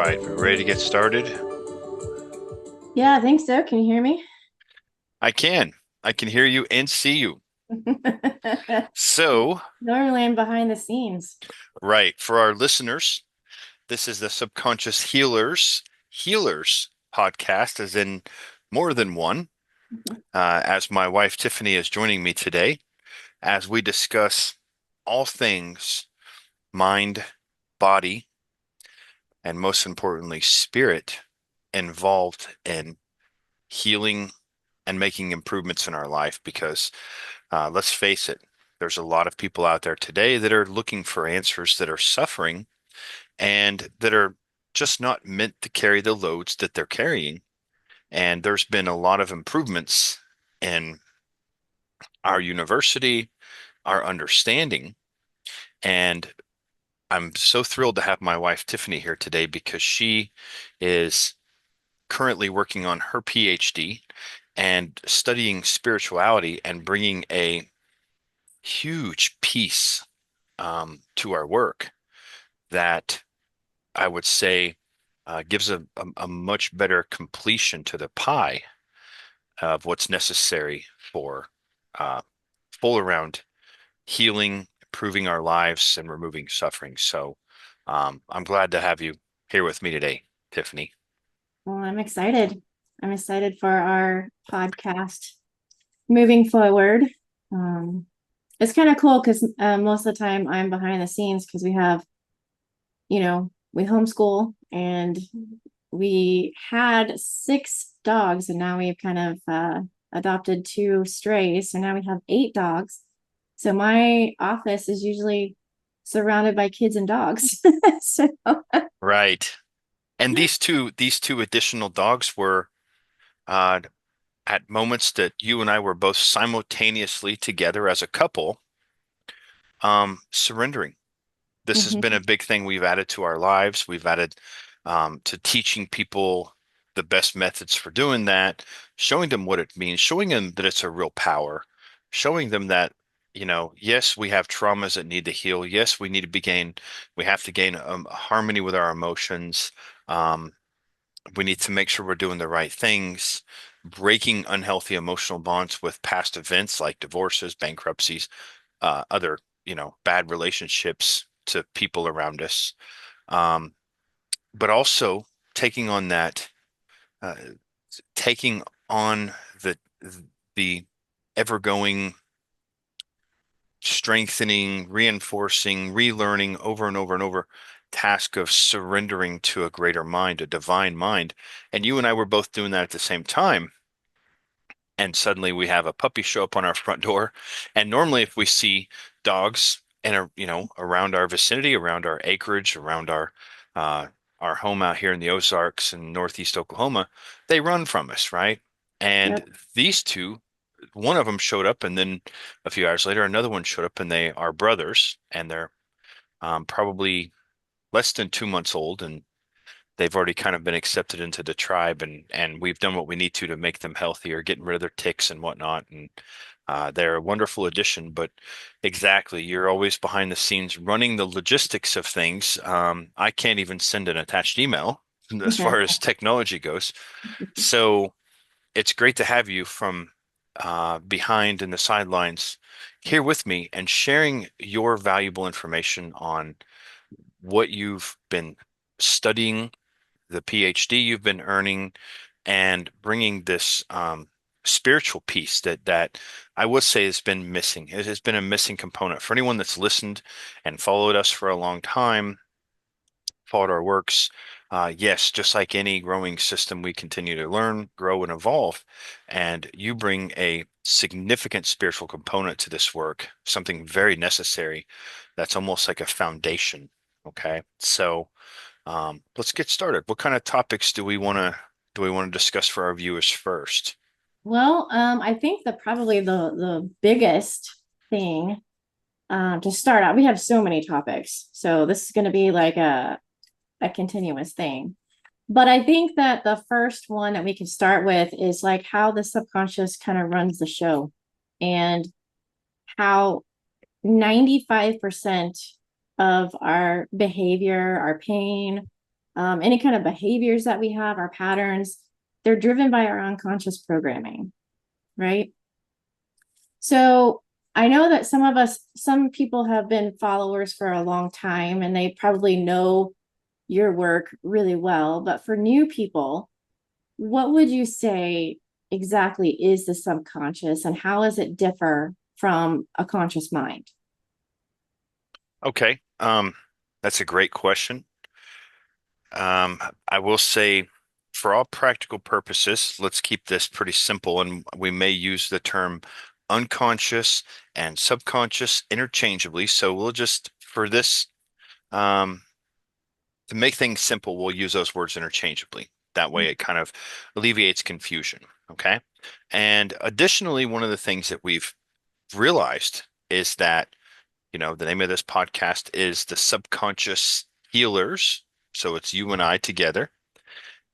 right, we're ready to get started. Yeah, I think so. Can you hear me? I can. I can hear you and see you. So, Normally I'm behind the scenes. right, for our listeners, this is the Subconscious Healers podcast, as in more than one. As my wife Tiffany is joining me today, as we discuss all things mind, body, and most importantly, spirit involved in healing and making improvements in our life because let's face it, there's a lot of people out there today that are looking for answers that are suffering and that are just not meant to carry the loads that they're carrying. And there's been a lot of improvements in our university, our understanding. And I'm so thrilled to have my wife Tiffany here today because she is currently working on her PhD and studying spirituality and bringing a huge piece to our work that I would say gives a much better completion to the pie of what's necessary for uh, full around healing, improving our lives, and removing suffering. So I'm glad to have you here with me today, Tiffany. Well, I'm excited. I'm excited for our podcast moving forward. Um, it's kind of cool because most of the time I'm behind the scenes because we homeschool and we had six dogs and now we've kind of adopted two strays. So now we have eight dogs. So my office is usually surrounded by kids and dogs. So Right. And these two additional dogs were uh, at moments that you and I were both simultaneously together as a couple, surrendering. This has been Mhm. a big thing we've added to our lives. We've added to teaching people the best methods for doing that, showing them what it means, showing them that it's a real power, showing them that, yes, we have traumas that need to heal. Yes, we have to gain harmony with our emotions. Um, we need to make sure we're doing the right things, breaking unhealthy emotional bonds with past events like divorces, bankruptcies, other, bad relationships to people around us. Um, but also taking on that, uh, taking on the ever-going strengthening, reinforcing, relearning over and over and over task of surrendering to a greater mind, a divine mind. And you and I were both doing that at the same time. And suddenly we have a puppy show up on our front door. And normally, if we see dogs and around our vicinity, around our acreage, around uh, our home out here in the Ozarks and Northeast Oklahoma, they run from us, right? And Yep. these two, one of them showed up, and then a few hours later, another one showed up, and they are brothers, and they're probably less than 2 months old, and they've already kind of been accepted into the tribe, and we've done what we need to make them healthier, getting rid of their ticks and whatnot. And they're a wonderful addition. But exactly, you're always behind the scenes running the logistics of things. I can't even send an attached email as far as technology goes. So it's great to have you from behind in the sidelines here with me and sharing your valuable information on what you've been studying, the PhD you've been earning, and bringing this spiritual piece that I would say has been missing. It has been a missing component for anyone that's listened and followed us for a long time, followed our works. Yes, just like any growing system, we continue to learn, grow, and evolve. And you bring a significant spiritual component to this work, something very necessary. That's almost like a foundation. Okay, so let's get started. What kind of topics do we want to discuss for our viewers first? Well, I think that probably the biggest thing to start out, we have so many topics, so this is going to be like a continuous thing. But I think that the first one that we can start with is like how the subconscious kind of runs the show and how 95% of our behavior, our pain, any kind of behaviors that we have, our patterns, they're driven by our unconscious programming, right? So I know that some people have been followers for a long time and they probably know your work really well. But for new people, what would you say exactly is the subconscious and how does it differ from a conscious mind? Okay. That's a great question. I will say, for all practical purposes, let's keep this pretty simple, and we may use the term unconscious and subconscious interchangeably. So we'll just, for this, um, to make things simple, we'll use those words interchangeably. That way it kind of alleviates confusion. Okay. And additionally, one of the things that we've realized is that, the name of this podcast is the Subconscious Healers. So it's you and I together.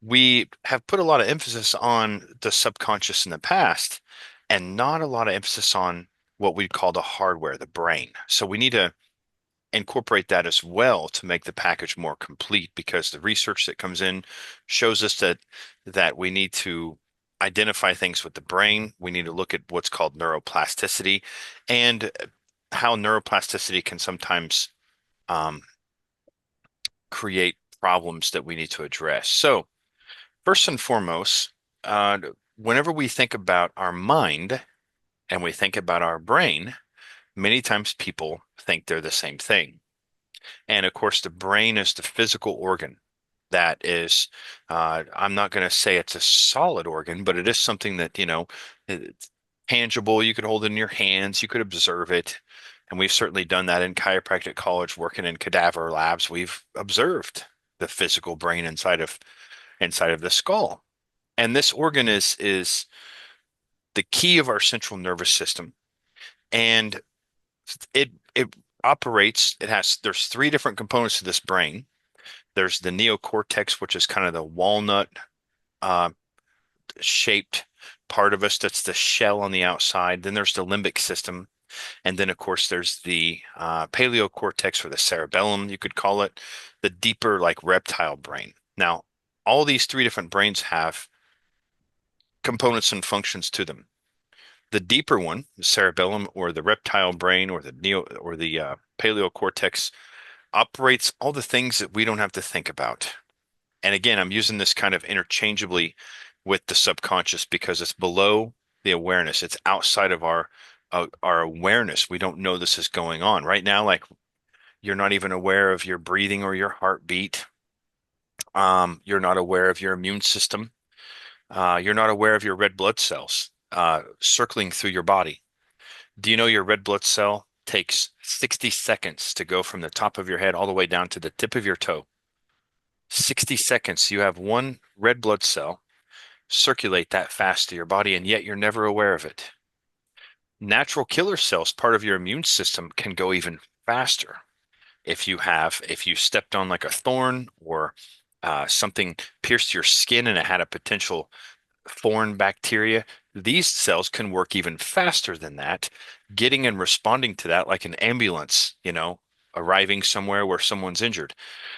We have put a lot of emphasis on the subconscious in the past and not a lot of emphasis on what we call the hardware, the brain. So we need to incorporate that as well to make the package more complete, because the research that comes in shows us that we need to identify things with the brain. We need to look at what's called neuroplasticity and how neuroplasticity can sometimes um, create problems that we need to address. So first and foremost, whenever we think about our mind and we think about our brain, many times people think they're the same thing. And of course, the brain is the physical organ that is, I'm not going to say it's a solid organ, but it is something that, it's tangible. You could hold it in your hands, you could observe it. And we've certainly done that in chiropractic college, working in cadaver labs. We've observed the physical brain inside of the skull. And this organ is the key of our central nervous system. And it operates, there's three different components to this brain. There's the neocortex, which is kind of the walnut uh, shaped part of us. That's the shell on the outside. Then there's the limbic system. And then, of course, there's the paleocortex, or the cerebellum, you could call it, the deeper, like reptile brain. Now, all these three different brains have components and functions to them. The deeper one, the cerebellum or the reptile brain or the paleocortex, operates all the things that we don't have to think about. And again, I'm using this kind of interchangeably with the subconscious because it's below the awareness. It's outside of our awareness. We don't know this is going on right now. Like, you're not even aware of your breathing or your heartbeat. You're not aware of your immune system. You're not aware of your red blood cells circling through your body. Do you know your red blood cell takes 60 seconds to go from the top of your head all the way down to the tip of your toe? 60 seconds. You have one red blood cell circulate that fast to your body, and yet you're never aware of it. Natural killer cells, part of your immune system, can go even faster. If you stepped on like a thorn, or something pierced your skin and it had a potential foreign bacteria, these cells can work even faster than that, getting and responding to that like an ambulance, arriving somewhere where someone's injured.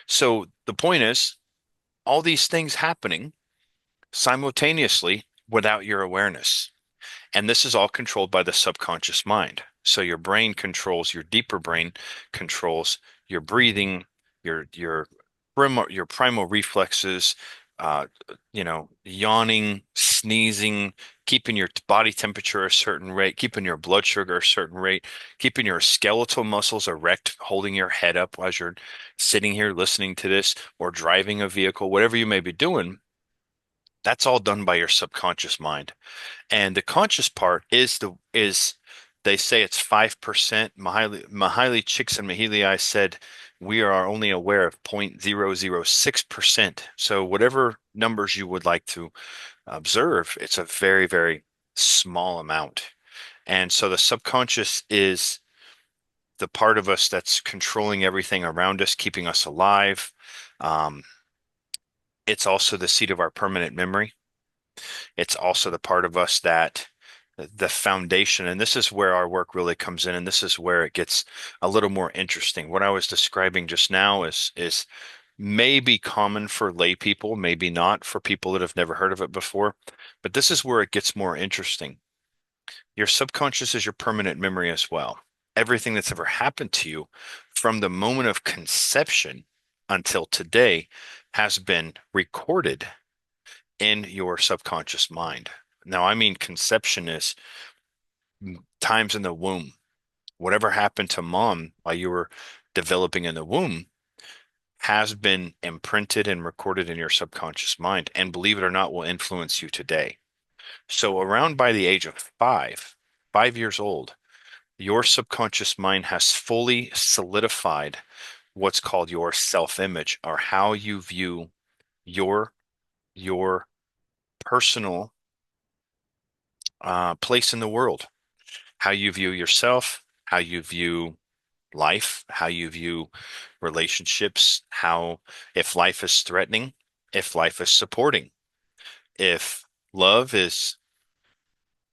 So the point is, all these things happening simultaneously without your awareness. And this is all controlled by the subconscious mind. So your brain controls, your deeper brain controls your breathing, your primal reflexes, uh, yawning, sneezing, keeping your body temperature a certain rate, keeping your blood sugar a certain rate, keeping your skeletal muscles erect, holding your head up as you're sitting here listening to this or driving a vehicle, whatever you may be doing. That's all done by your subconscious mind. And the conscious part is they say it's 5%. Mihaly Csikszentmihalyi said we are only aware of 0.006%. So whatever numbers you would like to observe, it's a very, very small amount. And so the subconscious is the part of us that's controlling everything around us, keeping us alive. Um, it's also the seat of our permanent memory. It's also the part of us that the foundation, and this is where our work really comes in, and this is where it gets a little more interesting. What I was describing just now is may be common for lay people, maybe not for people that have never heard of it before. But this is where it gets more interesting. Your subconscious is your permanent memory as well. Everything that's ever happened to you from the moment of conception until today has been recorded in your subconscious mind. Now, I mean, conception is times in the womb. Whatever happened to mom while you were developing in the womb has been imprinted and recorded in your subconscious mind, and believe it or not, will influence you today. So, around by the age of 5 years old, your subconscious mind has fully solidified what's called your self-image, or how you view your your personal place in the world, how you view yourself, how you view life, how you view relationships, how if life is threatening, if life is supporting, if love is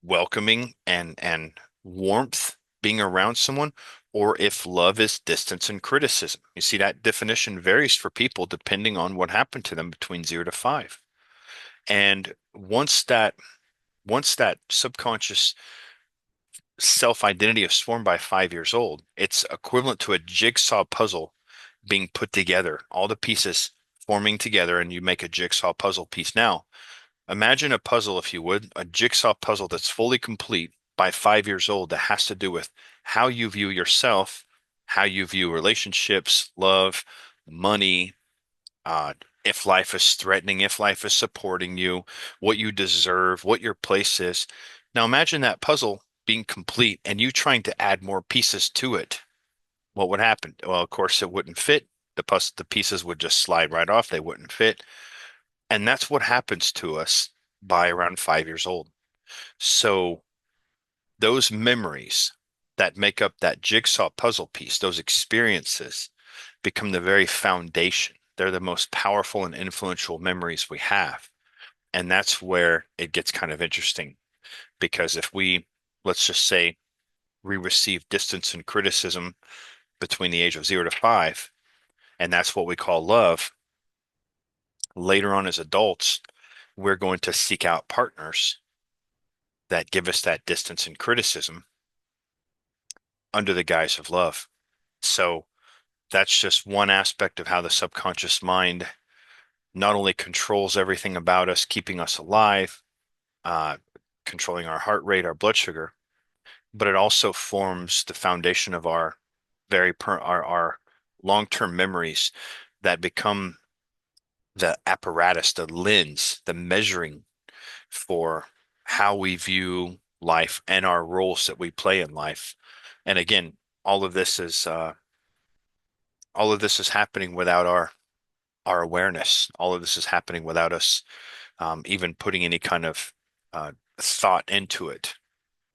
welcoming and warmth being around someone, or if love is distance and criticism. You see, that definition varies for people depending on what happened to them between 0 to 5. And once that subconscious self-identity is formed by 5 years old, it's equivalent to a jigsaw puzzle being put together, all the pieces forming together, and you make a jigsaw puzzle piece. Now, imagine a puzzle, if you would, a jigsaw puzzle that's fully complete by 5 years old that has to do with how you view yourself, how you view relationships, love, money, uh, if life is threatening, if life is supporting you, what you deserve, what your place is. Now imagine that puzzle being complete and you trying to add more pieces to it. What would happen? Well, of course, it wouldn't fit. The pieces would just slide right off. They wouldn't fit. And that's what happens to us by around 5 years old. So those memories that make up that jigsaw puzzle piece, those experiences become the very foundation. They're the most powerful and influential memories we have. And that's where it gets kind of interesting because if we, let's just say, we receive distance and criticism between the age of 0 to 5, and that's what we call love, later on as adults, we're going to seek out partners that give us that distance and criticism under the guise of love. So that's just one aspect of how the subconscious mind not only controls everything about us, keeping us alive, uh, controlling our heart rate, our blood sugar, but it also forms the foundation of our our long-term memories that become the apparatus, the lens, the measuring for how we view life and our roles that we play in life. And again, all of this is uh, all of this is happening without our awareness. All of this is happening without us even putting any kind of thought into it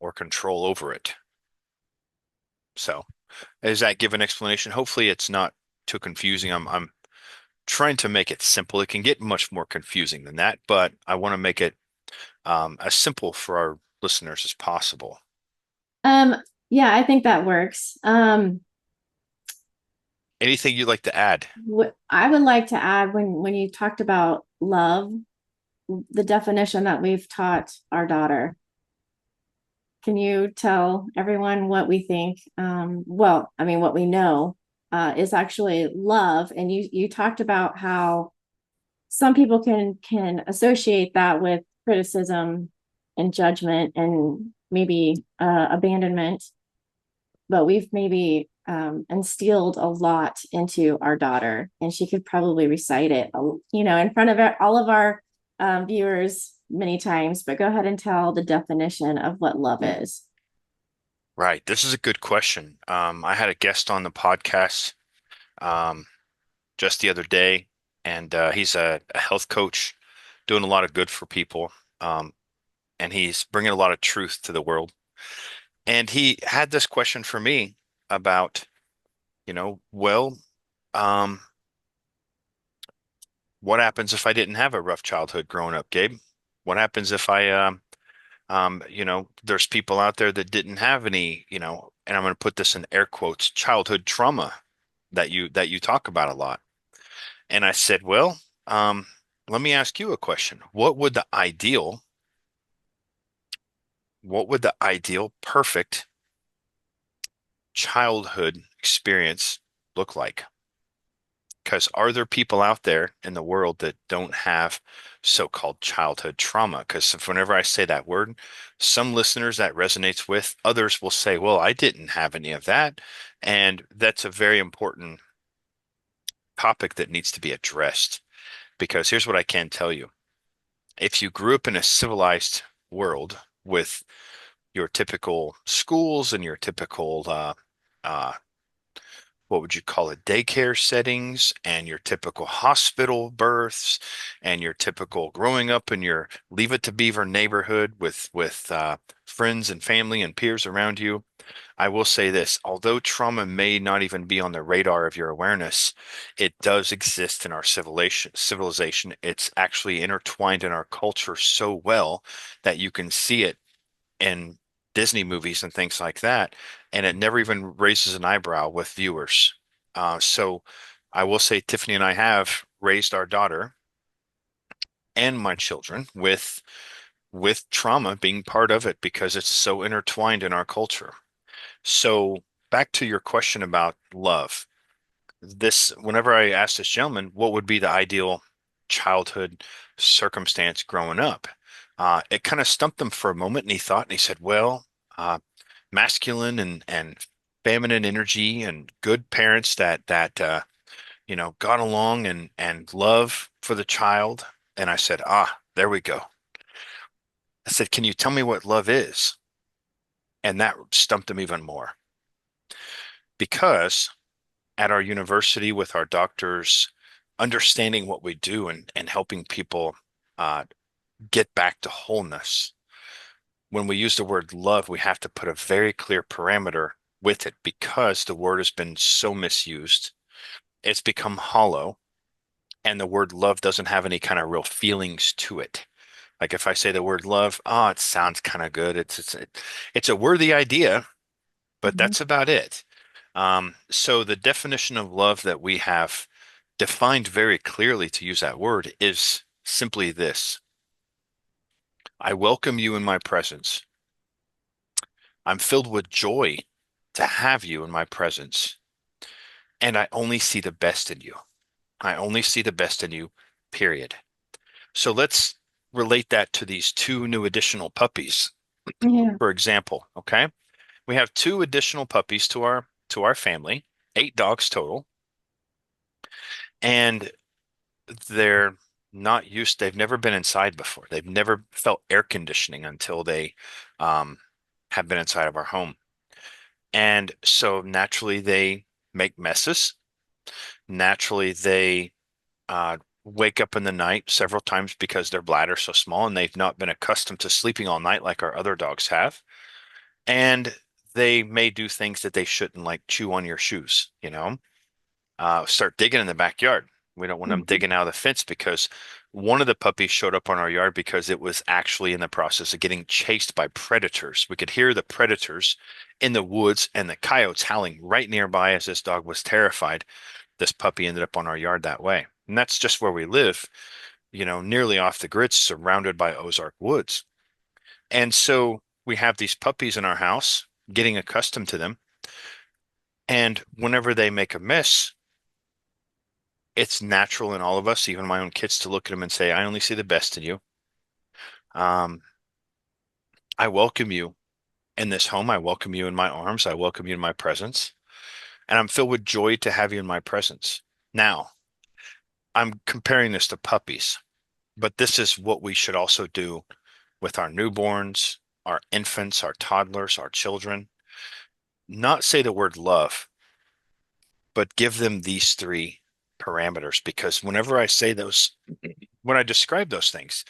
or control over it. So, does that give an explanation? Hopefully, it's not too confusing. I'm trying to make it simple. It can get much more confusing than that, but I want to make it as simple for our listeners as possible. Um, yeah, I think that works. Anything you'd like to add? What I would like to add when you talked about love, the definition that we've taught our daughter. Can you tell everyone what we think? Well, I mean, what we know is actually love, and you talked about how some people can associate that with criticism and judgment and maybe abandonment, but we've maybe instilled a lot into our daughter, and she could probably recite it, in front of all of our viewers many times. But go ahead and tell the definition of what love is. Right. This is a good question. I had a guest on the podcast um, just the other day, and he's a health coach doing a lot of good for people. Um, and he's bringing a lot of truth to the world. And he had this question for me about, well, um, what happens if I didn't have a rough childhood growing up, Gabe? What happens if there's people out there that didn't have any, and I'm going to put this in air quotes, childhood trauma that you talk about a lot. And I said, well, let me ask you a question. What would the ideal perfect childhood experience look like? Because are there people out there in the world that don't have so-called childhood trauma? Because whenever I say that word, some listeners that resonates with, others will say, well, I didn't have any of that. And that's a very important topic that needs to be addressed. Because here's what I can tell you. If you grew up in a civilized world with your typical schools and your typical uh, what would you call it, daycare settings and your typical hospital births and your typical growing up in your Leave It to Beaver neighborhood with friends and family and peers around you. I will say this, although trauma may not even be on the radar of your awareness, it does exist in our civilization. It's actually intertwined in our culture so well that you can see it in Disney movies and things like that, and it never even raises an eyebrow with viewers. So I will say Tiffany and I have raised our daughter and my children with trauma being part of it because it's so intertwined in our culture. So back to your question about love. Whenever I asked this gentleman what would be the ideal childhood circumstance growing up, it kind of stumped him for a moment, and he thought, and he said, "Well, masculine and feminine energy and good parents that got along and love for the child." And I said, "Ah, there we go." I said, "Can you tell me what love is?" And that stumped him even more because at our university with our doctors, understanding what we do and helping people uh, get back to wholeness. When we use the word love, we have to put a very clear parameter with it because the word has been so misused. It's become hollow, and the word love doesn't have any kind of real feelings to it. Like if I say the word love, oh, it sounds kind of good. It's a worthy idea, but Mhm. that's about it. So the definition of love that we have defined very clearly, to use that word, is simply this. I welcome you in my presence. I'm filled with joy to have you in my presence. And I only see the best in you. I only see the best in you, period. So let's relate that to these two new additional puppies, Yeah. for example. Okay. We have two additional puppies to our family, 8 dogs total, and they're not used, they've never been inside before. They've never felt air conditioning until they um, have been inside of our home. And so naturally they make messes. Naturally they wake up in the night several times because their bladder's so small and they've not been accustomed to sleeping all night like our other dogs have. And they may do things that they shouldn't, like chew on your shoes, start digging in the backyard. We don't want them Mhm. digging out of the fence because one of the puppies showed up on our yard because it was actually in the process of getting chased by predators. We could hear the predators in the woods and the coyotes howling right nearby as this dog was terrified. This puppy ended up on our yard that way. And that's just where we live, nearly off the grid, surrounded by Ozark woods. And so we have these puppies in our house, getting accustomed to them. And whenever they make a mess, it's natural in all of us, even my own kids, to look at them and say, I only see the best in you. Um, I welcome you in this home. I welcome you in my arms. I welcome you in my presence. And I'm filled with joy to have you in my presence. Now, I'm comparing this to puppies, but this is what we should also do with our newborns, our infants, our toddlers, our children. Not say the word love, but give them these three parameters because whenever I say those, when I describe those things,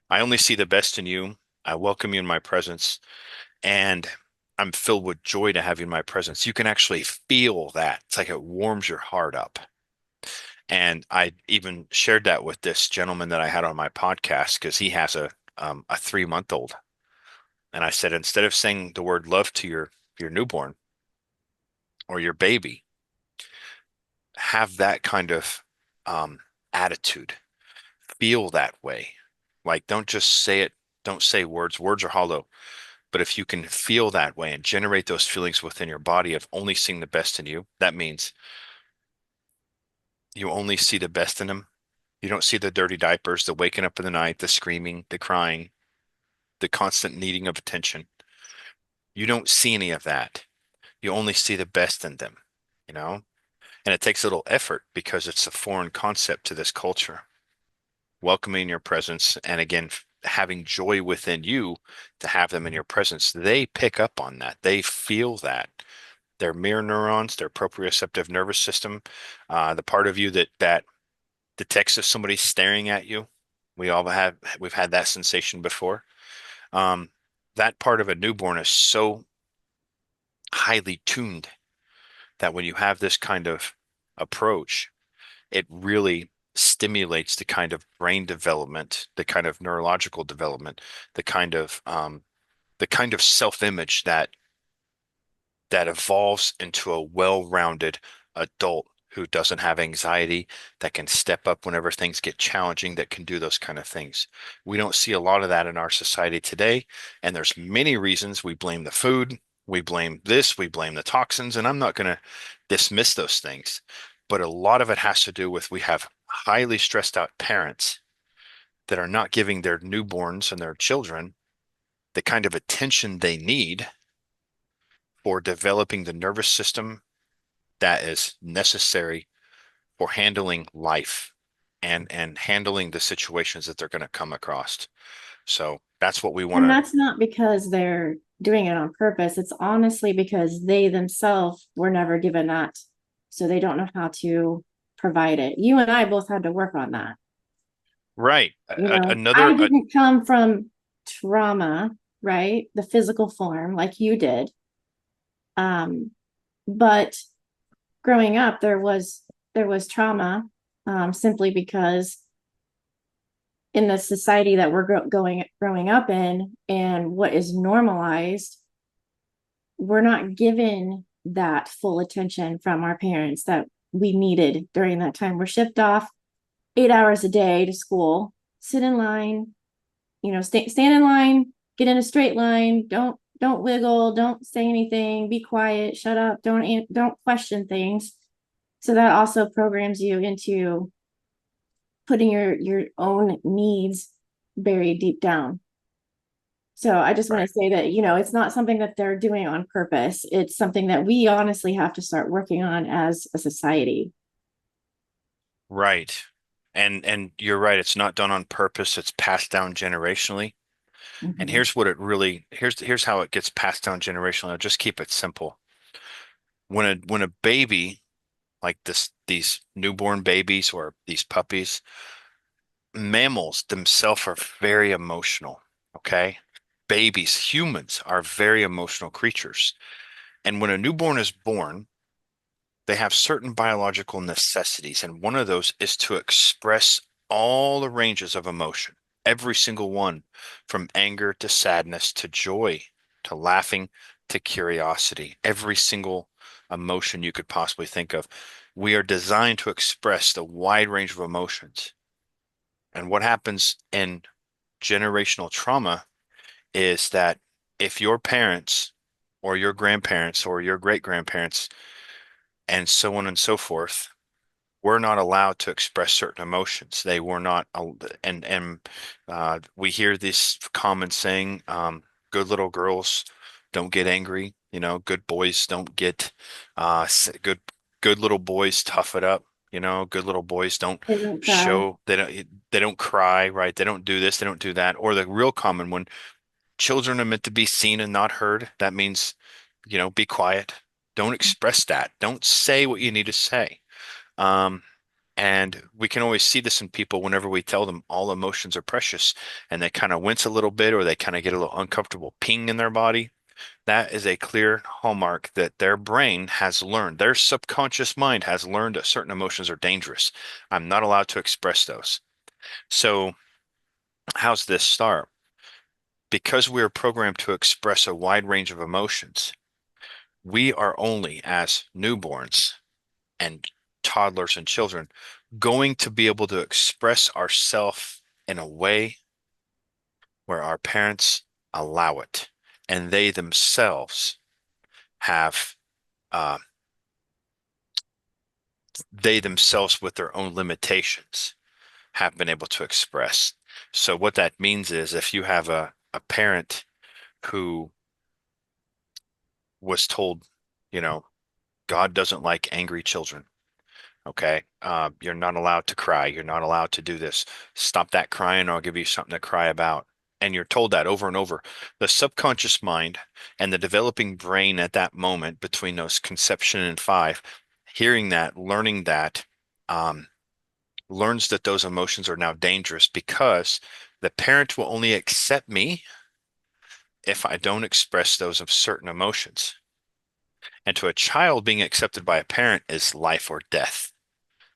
I only see the best in you. I welcome you in my presence, and I'm filled with joy to have you in my presence. You can actually feel that. It's like it warms your heart up. And I even shared that with this gentleman that I had on my podcast because he has a 3-month old. And I said, instead of saying the word love to your newborn or your baby, have that kind of um, attitude, feel that way. Like, don't just say it, don't say words. Words are hollow. But if you can feel that way and generate those feelings within your body of only seeing the best in you, that means you only see the best in them. You don't see the dirty diapers, the waking up in the night, the screaming, the crying, the constant needing of attention. You don't see any of that. You only see the best in them, you know? And it takes a little effort because it's a foreign concept to this culture. Welcoming your presence and again, having joy within you to have them in your presence. They pick up on that. They feel that. Their mirror neurons, their proprioceptive nervous system, the part of you that detects if somebody's staring at you. We've had that sensation before. Um, that part of a newborn is so highly tuned that when you have this kind of approach, it really stimulates the kind of brain development, the kind of neurological development, the the kind of self-image that evolves into a well-rounded adult who doesn't have anxiety, that can step up whenever things get challenging, that can do those kind of things. We don't see a lot of that in our society today, and there's many reasons. We blame the food, we blame this, we blame the toxins, and I'm not going to dismiss those things, but a lot of it has to do with we have highly stressed out parents that are not giving their newborns and their children the kind of attention they need for developing the nervous system that is necessary for handling life and handling the situations that they're going to come across. So that's what we want And to. that's not because they're doing it on purpose. It's honestly because they themselves were never given that. So they don't know how to provide it. You and I both had to work on that. Right. I Another, didn't come from trauma, right? The physical form like you did. Um, but growing up, there was trauma, simply because in the society that we're growing up in and what is normalized, we're not given that full attention from our parents that we needed during that time. We're shipped off 8 hours a day to school, sit in line, stand in line, get in a straight line, don't wiggle, don't say anything, be quiet, shut up, don't question things. So that also programs you into putting your own needs buried deep down. So I just want right, to say that, it's not something that they're doing on purpose. It's something that we honestly have to start working on as a society. right. And you're right. It's not done on purpose. It's passed down generationally. And Mhm. here's what it really, here's how it gets passed down generationally. I'll just keep it simple. When a baby like these newborn babies or these puppies, mammals themselves are very emotional. Okay. Babies, humans are very emotional creatures. And when a newborn is born, they have certain biological necessities. And one of those is to express all the ranges of emotion, every single one, from anger to sadness to joy to laughing to curiosity, every single emotion you could possibly think of. We are designed to express the wide range of emotions. And what happens in generational trauma is that if your parents or your grandparents or your great grandparents and so on and so forth were not allowed to express certain emotions. They were not, and we hear this common saying, "Good little girls don't get angry." Good boys don't get, good little boys tough it up. Good little boys don't They don't cry. show they don't cry, right? They don't do this, they don't do that. Or the real common one, children are meant to be seen and not heard. That means, be quiet. Don't express that. Don't say what you need to say. Um, and we can always see this in people whenever we tell them all emotions are precious and they kind of wince a little bit or they kind of get a little uncomfortable ping in their body. That is a clear hallmark that their brain has learned, their subconscious mind has learned that certain emotions are dangerous. I'm not allowed to express those. So, how's this start? Because we are programmed to express a wide range of emotions, we are only as newborns and toddlers and children, going to be able to express ourselves in a way where our parents allow it, and have uh, they themselves with their own limitations have been able to express. So what that means is if you have a parent who was told, you know, God doesn't like angry children. Okay. You're not allowed to cry. You're not allowed to do this. Stop that crying, or I'll give you something to cry about. And you're told that over and over. The subconscious mind and the developing brain at that moment between those conception and five, hearing that, learning that, um, learns that those emotions are now dangerous because the parent will only accept me if I don't express those of certain emotions. And to a child, being accepted by a parent is life or death.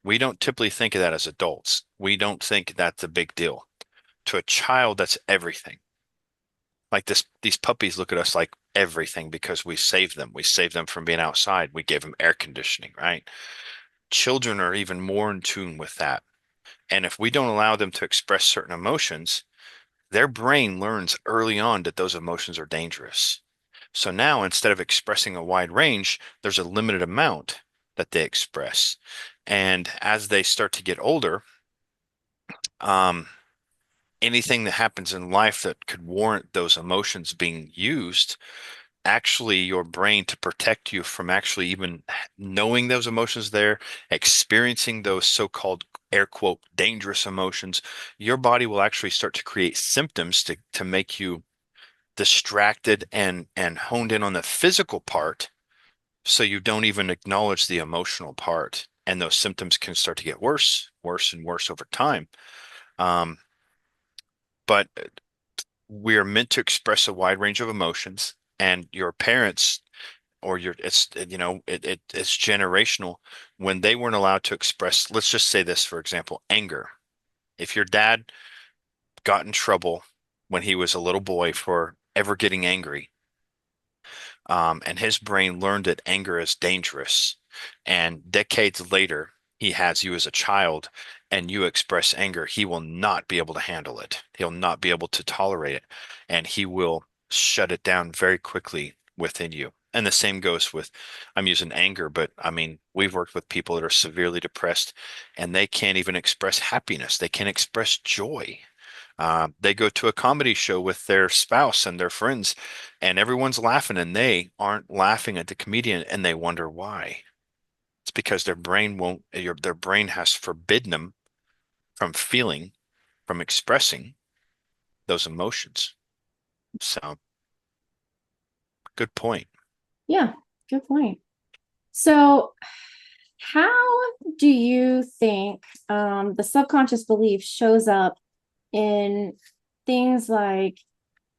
We don't typically think of that as adults. We don't think that's a big deal. To a child, that's everything. Like these puppies look at us like everything because we saved them. We saved them from being outside. We gave them air conditioning, right? Children are even more in tune with that. And if we don't allow them to express certain emotions, their brain learns early on that those emotions are dangerous. So now instead of expressing a wide range, there's a limited amount that they express. And as they start to get older, um, anything that happens in life that could warrant those emotions being used, actually your brain to protect you from actually even knowing those emotions there, experiencing those so-called air quote dangerous emotions, your body will actually start to create symptoms to make you distracted and honed in on the physical part so you don't even acknowledge the emotional part. And those symptoms can start to get worse, worse and worse over time. Um, but we are meant to express a wide range of emotions, and your parents or your it's it's generational. When they weren't allowed to express, let's just say this, for example, anger. If your dad got in trouble when he was a little boy for ever getting angry, and his brain learned that anger is dangerous. And decades later, he has you as a child and you express anger, he will not be able to handle it. He'll not be able to tolerate it. And he will shut it down very quickly within you. And the same goes with, I'm using anger, but I mean, we've worked with people that are severely depressed and they can't even express happiness. They can't express joy. They go to a comedy show with their spouse and their friends, and everyone's laughing, and they aren't laughing at the comedian, and they wonder why. It's because their brain won't, their brain has forbidden them from feeling, from expressing those emotions. So, good point. Yeah, good point. So, how do you think the subconscious belief shows up in things like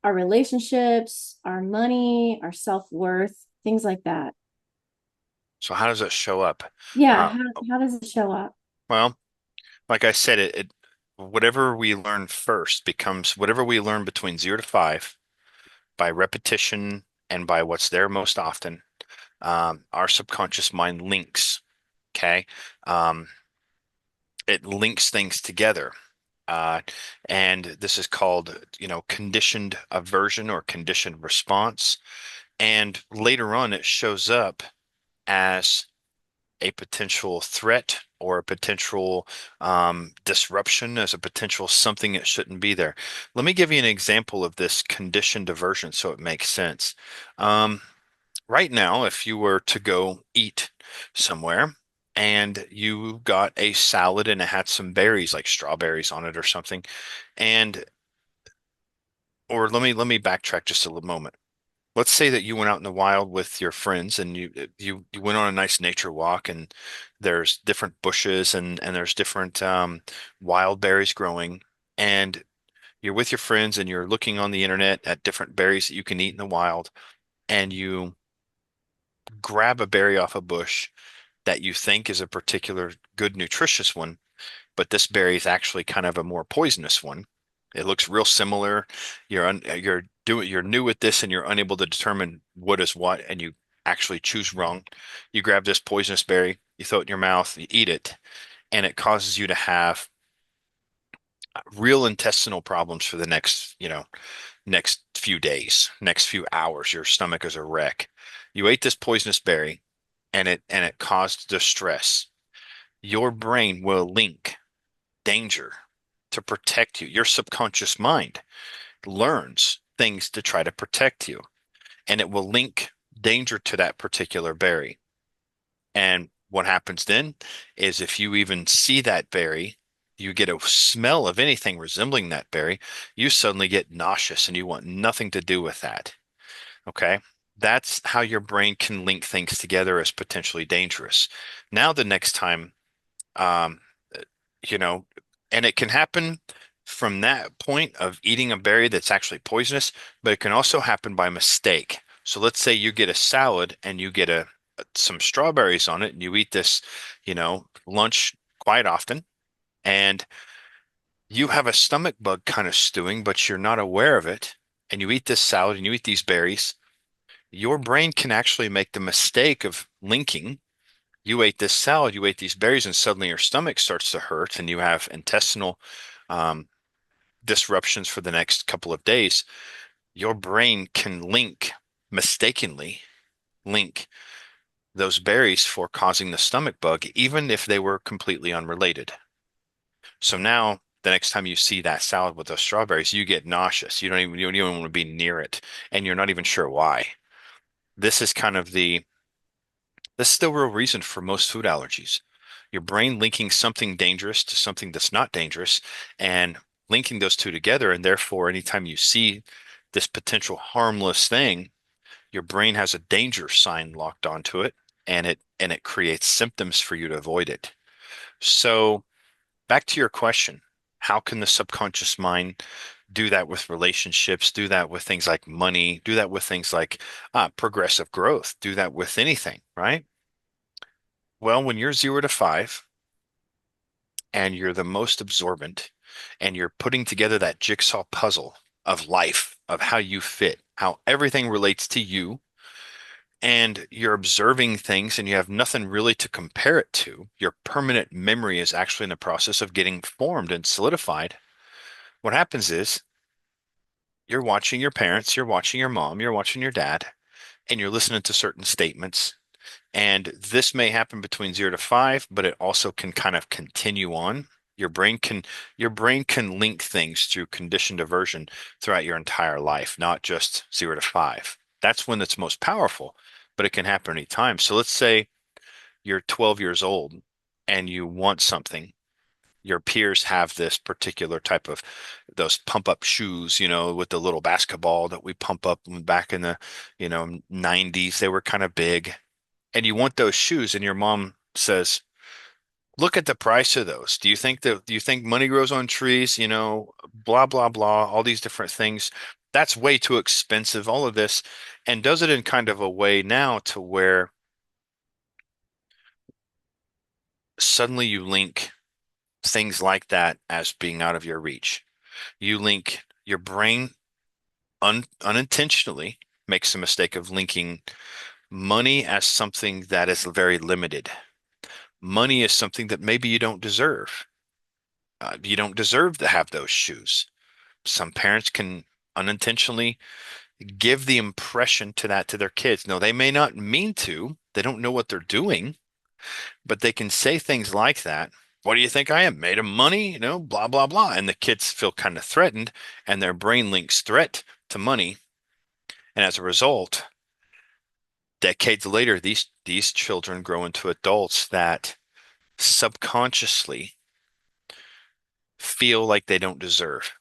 our relationships, our money, our self-worth, things like that? So, how does it show up? Yeah, Uh, how does it show up? well, like I said, whatever we learn first becomes whatever we learn between 0 to 5 by repetition and by what's there most often. Our subconscious mind links. Okay. Um, it links things together. Uh, and this is called, conditioned aversion or conditioned response. And later on, it shows up as a potential threat or a potential disruption, as a potential something that shouldn't be there. Let me give you an example of this conditioned aversion so it makes sense. Um, right now, if you were to go eat somewhere and you got a salad and it had some berries like strawberries on it or something, and or let me backtrack just a little moment. Let's say that you went out in the wild with your friends and you went on a nice nature walk and there's different bushes and there's different wild berries growing, and you're with your friends and you're looking on the internet at different berries that you can eat in the wild, and you grab a berry off a bush that you think is a particular good nutritious one, but this berry is actually kind of a more poisonous one. It looks real similar. You're new at this and you're unable to determine what is what, and you actually choose wrong. You grab this poisonous berry. you throw it in your mouth, you eat it, and it causes you to have real intestinal problems for the next, next few days, next few hours. Your stomach is a wreck. You ate this poisonous berry and it caused distress. Your brain will link danger to protect you. Your subconscious mind learns things to try to protect you, and it will link danger to that particular berry. And what happens then is if you even see that berry, you get a smell of anything resembling that berry, you suddenly get nauseous and you want nothing to do with that. Okay. That's how your brain can link things together as potentially dangerous. Now, the next time, um, you know, and it can happen from that point of eating a berry that's actually poisonous, but it can also happen by mistake. So let's say you get a salad and you get some strawberries on it and you eat this, lunch quite often, and you have a stomach bug kind of stewing, but you're not aware of it. And you eat this salad and you eat these berries, your brain can actually make the mistake of linking. You ate this salad, you ate these berries, and suddenly your stomach starts to hurt and you have intestinal um, disruptions for the next couple of days. Your brain can mistakenly link those berries for causing the stomach bug, even if they were completely unrelated. So now the next time you see that salad with those strawberries, you get nauseous. You don't even want to be near it, and you're not even sure why. This is kind of this is the real reason for most food allergies. Your brain linking something dangerous to something that's not dangerous and linking those two together. And therefore, anytime you see this potential harmless thing, your brain has a danger sign locked onto it, and it creates symptoms for you to avoid it. So back to your question, how can the subconscious mind do that with relationships, do that with things like money, do that with things like progressive growth, do that with anything, right? Well, when you're 0 to 5 and you're the most absorbent and you're putting together that jigsaw puzzle of life, of how you fit, how everything relates to you, and you're observing things and you have nothing really to compare it to, your permanent memory is actually in the process of getting formed and solidified. What happens is you're watching your parents, you're watching your mom, you're watching your dad, and you're listening to certain statements. And this may happen between 0 to 5, but it also can kind of continue on. Your brain can your brain can link things through conditioned aversion throughout your entire life, not just 0 to 5. That's when it's most powerful, but it can happen anytime. So let's say you're 12 years old and you want something. Your peers have this particular type of those pump up shoes, with the little basketball that we pump up back in the, 90s. They were kind of big, and you want those shoes, and your mom says, "Look at the price of those. Do you think money grows on trees? Blah blah blah, all these different things. That's way too expensive, all of this." And does it in kind of a way now to where suddenly you link things like that as being out of your reach. You link your brain unintentionally makes the mistake of linking money as something that is very limited. Money is something that maybe you don't deserve. You don't deserve to have those shoes. Some parents can unintentionally give the impression to that to their kids. No, they may not mean to. They don't know what they're doing, but they can say things like that. What do you think I am? Made of money? Blah, blah, blah. And the kids feel kind of threatened, and their brain links threat to money. And as a result, decades later, these children grow into adults that subconsciously feel like they don't deserve.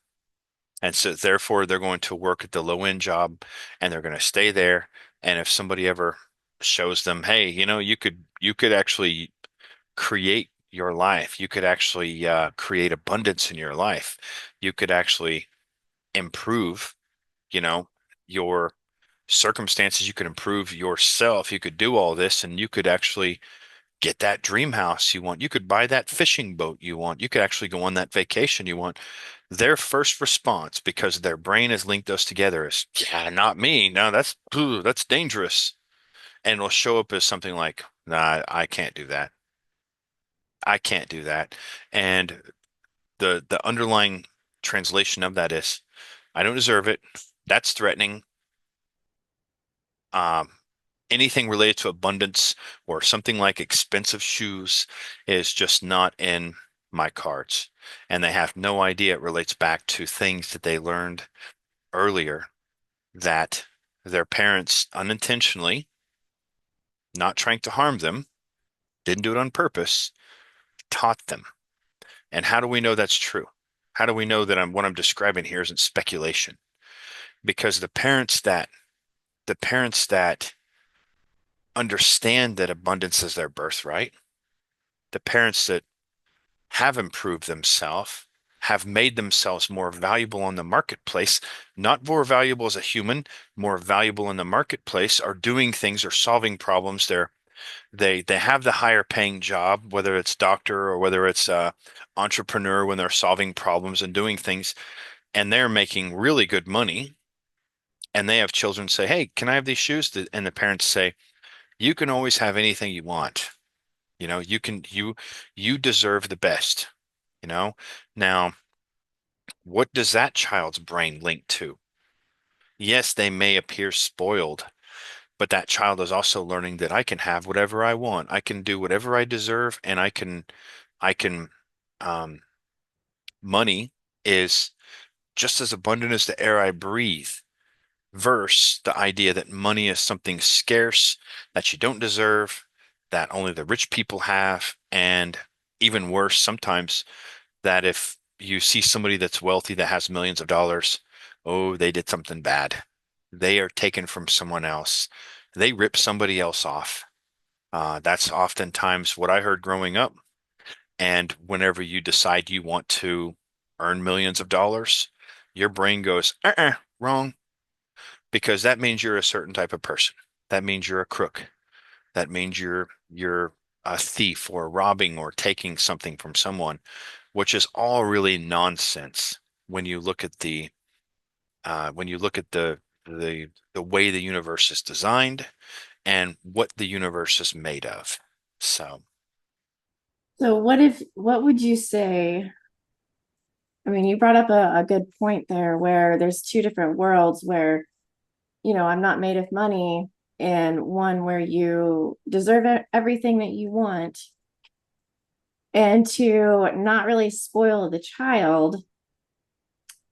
And so therefore they're going to work at the low end job and they're going to stay there. And if somebody ever shows them, hey, you could actually create your life. You could actually create abundance in your life. You could actually improve, you know, your circumstances. You could improve yourself. You could do all this and you could actually get that dream house you want. You could buy that fishing boat you want. You could actually go on that vacation you want. Their first response, because their brain has linked those together, is, yeah, not me. No, that's dangerous. And it'll show up as something like, nah, I can't do that. I can't do that. And the underlying translation of that is, I don't deserve it. That's threatening. Um, Anything related to abundance or something like expensive shoes is just not in my cards. And they have no idea it relates back to things that they learned earlier that their parents unintentionally, not trying to harm them, didn't do it on purpose, taught them. And how do we know that's true? How do we know that what I'm describing here isn't speculation? Because the parents that understand that abundance is their birthright, the parents that have improved themselves, have made themselves more valuable on the marketplace, not more valuable as a human, more valuable in the marketplace, are doing things or solving problems. They have the higher paying job, whether it's doctor or whether it's entrepreneur, when they're solving problems and doing things, and they're making really good money. And they have children say, "Hey, can I have these shoes?" And the parents say, "You can always have anything you want. You deserve the best." You know, now what does that child's brain link to? Yes, they may appear spoiled, but that child is also learning that I can have whatever I want. I can do whatever I deserve, and I can, um, money is just as abundant as the air I breathe, versus the idea that money is something scarce that you don't deserve, that only the rich people have, and even worse, sometimes that if you see somebody that's wealthy that has millions of dollars, oh, they did something bad. They are taken from someone else. They rip somebody else off. That's oftentimes what I heard growing up. And whenever you decide you want to earn millions of dollars, your brain goes, wrong, because that means you're a certain type of person. That means you're a crook. That means you're a thief or robbing or taking something from someone, which is all really nonsense when you look at the way the universe is designed and what the universe is made of. So, So what would you say? I mean, you brought up a good point there where there's two different worlds where, I'm not made of money, and one where you deserve everything that you want, and to not really spoil the child.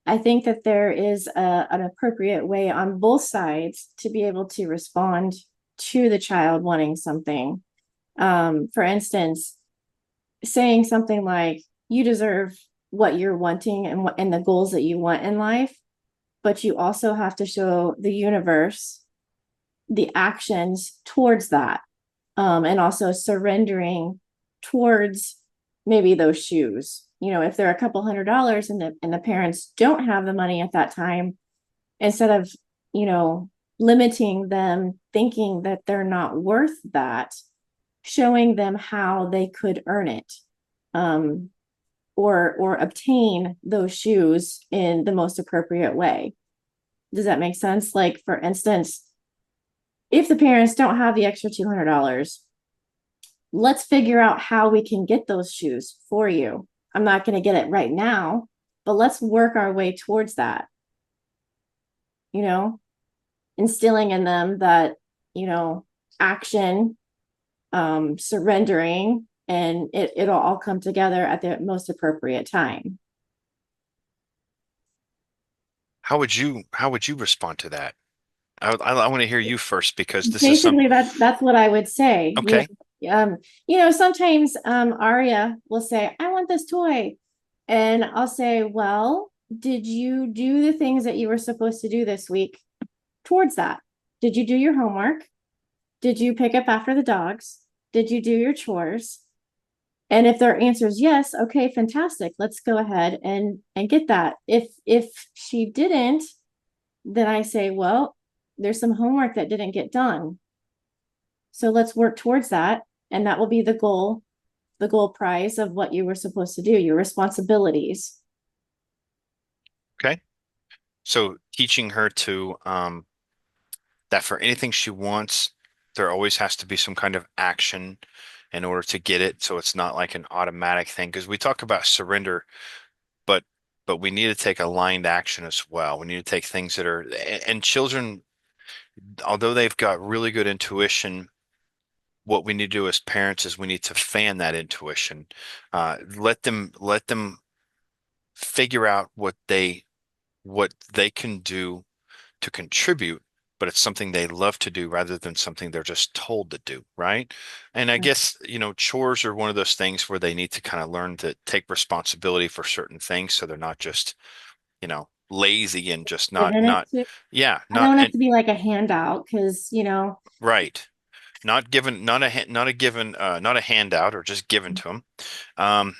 I think that there is an appropriate way on both sides to be able to respond to the child wanting something. For instance, saying something like, "You deserve what you're wanting and the goals that you want in life, but you also have to show the universe the actions towards that, and also surrendering towards maybe those shoes. If they're a couple $100 and the parents don't have the money at that time, instead of you know limiting them, thinking that they're not worth that, showing them how they could earn it, um, or obtain those shoes in the most appropriate way. Does that make sense? Like, for instance, if the parents don't have the extra $200, let's figure out how we can get those shoes for you. I'm not going to get it right now, but let's work our way towards that, you know, instilling in them that, you know, action, surrendering, and it'll all come together at the most appropriate time. how would you respond to that? I want to hear you first because this is some Basically, that's what I would say. okay. Sometimes Aria will say, "I want this toy," and I'll say, "Well, did you do the things that you were supposed to do this week towards that? Did you do your homework? Did you pick up after the dogs? Did you do your chores?" And if their answer is yes, okay, fantastic. Let's go ahead and get that. If she didn't, then I say, "Well, there's some homework that didn't get done. So let's work towards that. And that will be the goal prize of what you were supposed to do, your responsibilities." Okay. So teaching her to that for anything she wants, there always has to be some kind of action in order to get it. So it's not like an automatic thing. Because we talk about surrender, but we need to take aligned action as well. We need to take things that are, and children, although they've got really good intuition, what we need to do as parents is we need to fan that intuition. Let them figure out what they can do to contribute, but it's something they love to do rather than something they're just told to do, right? And I guess, chores are one of those things where they need to kind of learn to take responsibility for certain things so they're not just, lazy and just Given it not, to. yeah, I not, don't have and to be like a handout because, right. Not given, not a given, not a handout or just given to them. Um,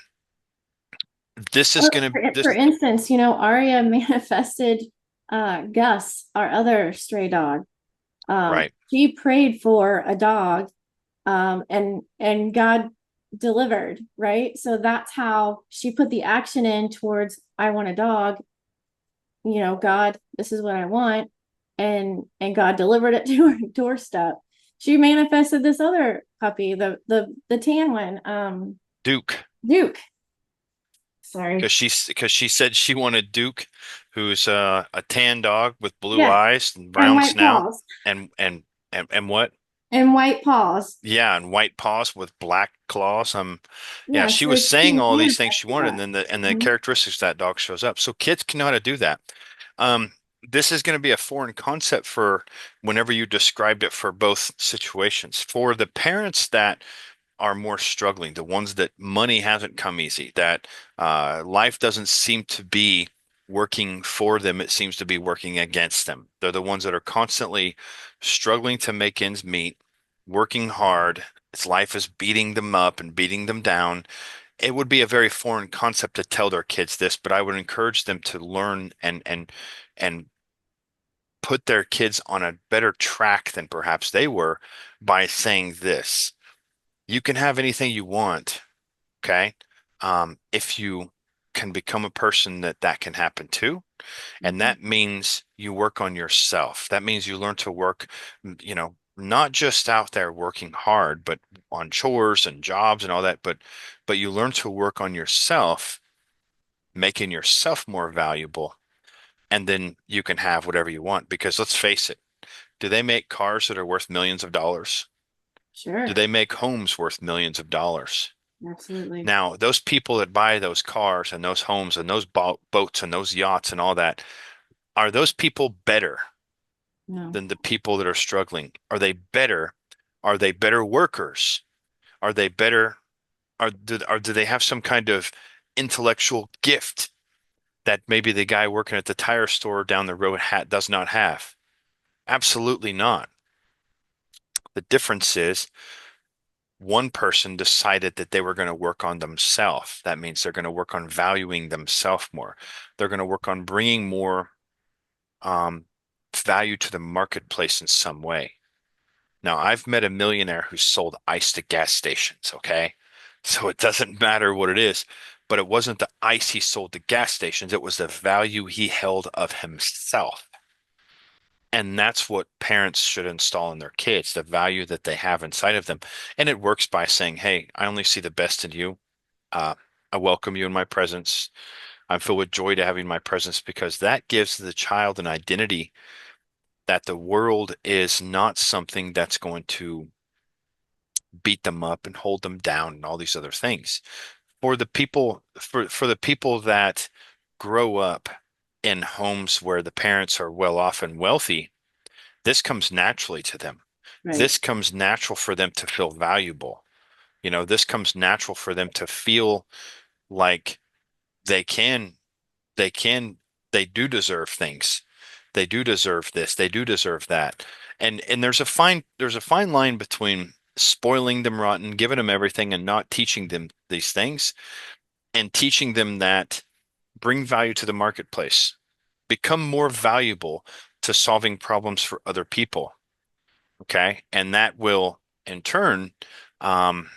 this is going to, for this, instance, Arya manifested Gus, our other stray dog. right. She prayed for a dog, and God delivered, right? So that's how she put the action in towards I want a dog, God, this is what I want, and God delivered it to her doorstep. She manifested this other puppy, the tan one, Duke. Duke. Sorry. Because she said she wanted Duke, who's a tan dog with blue Yes, eyes and and brown white snout, paws. and what? And white paws. Yeah, and white paws with black claws. Yeah, Yeah, she so was she saying all these things she manifested wanted, and that. then the Mhm. characteristics of that dog shows up. So kids can know how to do that. Um, this is going to be a foreign concept for whenever you described it for both situations. For the parents that are more struggling, the ones that money hasn't come easy, that life doesn't seem to be working for them, it seems to be working against them. They're the ones that are constantly struggling to make ends meet, working hard. It's life is beating them up and beating them down. It would be a very foreign concept to tell their kids this, but I would encourage them to learn and put their kids on a better track than perhaps they were by saying this. You can have anything you want, okay? If you can become a person that can happen to, and Mhm. that means you work on yourself. That means you learn to work, not just out there working hard, but on chores and jobs and all that, but you learn to work on yourself, making yourself more valuable, and then you can have whatever you want. Because let's face it, do they make cars that are worth millions of dollars? Do Sure. they make homes worth millions of dollars? Absolutely. Now, those people that buy those cars and those homes and those boats and those yachts and all that, are those people better No. than the people that are struggling? Are they better? Are they better workers? Are they better? Do they have some kind of intellectual gift that maybe the guy working at the tire store down the road does not have? Absolutely not. The difference is one person decided that they were going to work on themselves. That means they're going to work on valuing themselves more. They're going to work on bringing more um, value to the marketplace in some way. Now, I've met a millionaire who sold ice to gas stations, okay? So it doesn't matter what it is, but it wasn't the ice he sold to gas stations, it was the value he held of himself. And that's what parents should install in their kids, the value that they have inside of them. And it works by saying, hey, I only see the best in you. Uh, I welcome you in my presence. I'm filled with joy to having my presence because that gives the child an identity that the world is not something that's going to beat them up and hold them down and all these other things. For the people that grow up in homes where the parents are well off and wealthy, this comes naturally to them. Right. This comes natural for them to feel valuable. This comes natural for them to feel like they can, they can, they do deserve things. They do deserve this. They do deserve that. And there's a fine line between spoiling them rotten, giving them everything and not teaching them these things and teaching them that bring value to the marketplace. Become more valuable to solving problems for other people. Okay. And in turn, um,